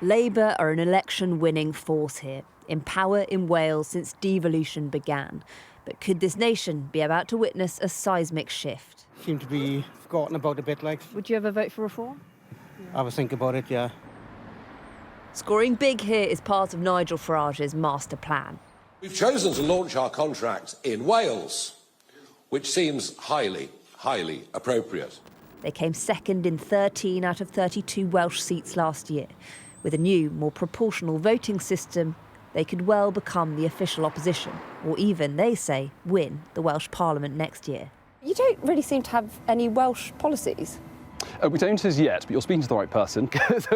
Labour are an election-winning force here, in power in Wales since devolution began. But could this nation be about to witness a seismic shift? Seem to be forgotten about a bit, like. Would you ever vote for reform? I was thinking about it, yeah. Scoring big here is part of Nigel Farage's master plan. We've chosen to launch our contract in Wales, which seems highly appropriate. They came second in 13 out of 32 Welsh seats last year. With a new, more proportional voting system, they could well become the official opposition, or even, they say, win the Welsh Parliament next year. You don't really seem to have any Welsh policies. We don't as yet, but you're speaking to the right person.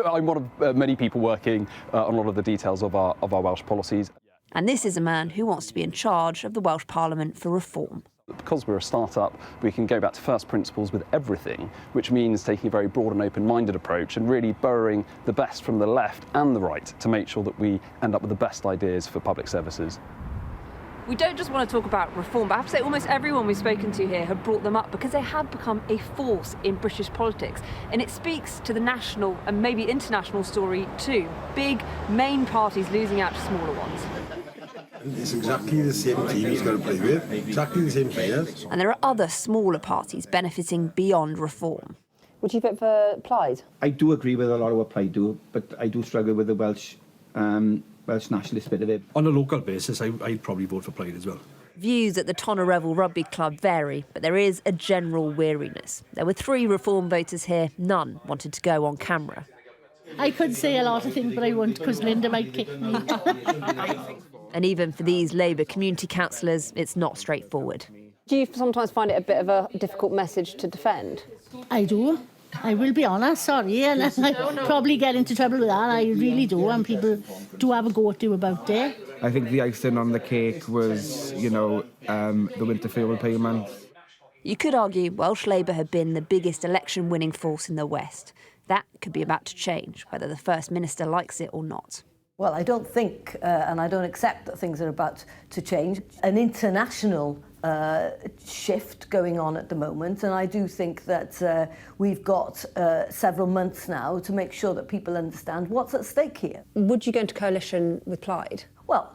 I'm one of many people working on a lot of the details of our Welsh policies. And this is a man who wants to be in charge of the Welsh Parliament for reform. Because we're a start-up, we can go back to first principles with everything, which means taking a very broad and open-minded approach and really borrowing the best from the left and the right to make sure that we end up with the best ideas for public services. We don't just want to talk about reform, but I have to say almost everyone we've spoken to here have brought them up because they have become a force in British politics. And it speaks to the national and maybe international story too. Big main parties losing out to smaller ones. It's exactly the same team he's got to play with, exactly the same players. And there are other smaller parties benefiting beyond reform. Would you vote for Plaid? I do agree with a lot of what Plaid do, but I do struggle with the Welsh nationalist bit of it. On a local basis, I'd probably vote for Plaid as well. Views at the Tonner Revel Rugby Club vary, but there is a general weariness. There were 3 reform voters here, none wanted to go on camera. I could say a lot of things, but I won't because Linda might kick me. And even for these Labour community councillors, it's not straightforward. Do you sometimes find it a bit of a difficult message to defend? I do. I will be honest, sorry, and I probably get into trouble with that. I really do, and people do have a go at you about it. I think the icing on the cake was, the winter fuel payment. You could argue Welsh Labour have been the biggest election-winning force in the West. That could be about to change, whether the First Minister likes it or not. Well, I don't think, and I don't accept that things are about to change. An international shift going on at the moment, and I do think that we've got several months now to make sure that people understand what's at stake here. Would you go into coalition with Plaid? Well,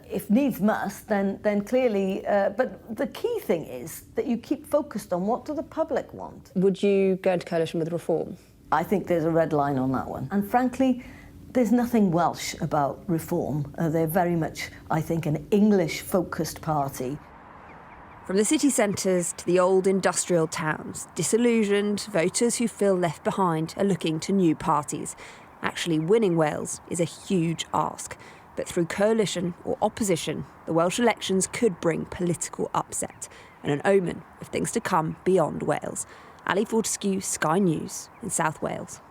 if needs must, then clearly, but the key thing is that you keep focused on what do the public want. Would you go into coalition with Reform? I think there's a red line on that one. And frankly, there's nothing Welsh about Reform. They're very much, I think, an English-focused party. From the city centres to the old industrial towns, disillusioned voters who feel left behind are looking to new parties. Actually winning Wales is a huge ask. But through coalition or opposition, the Welsh elections could bring political upset and an omen of things to come beyond Wales. Ali Fortescue, Sky News in South Wales.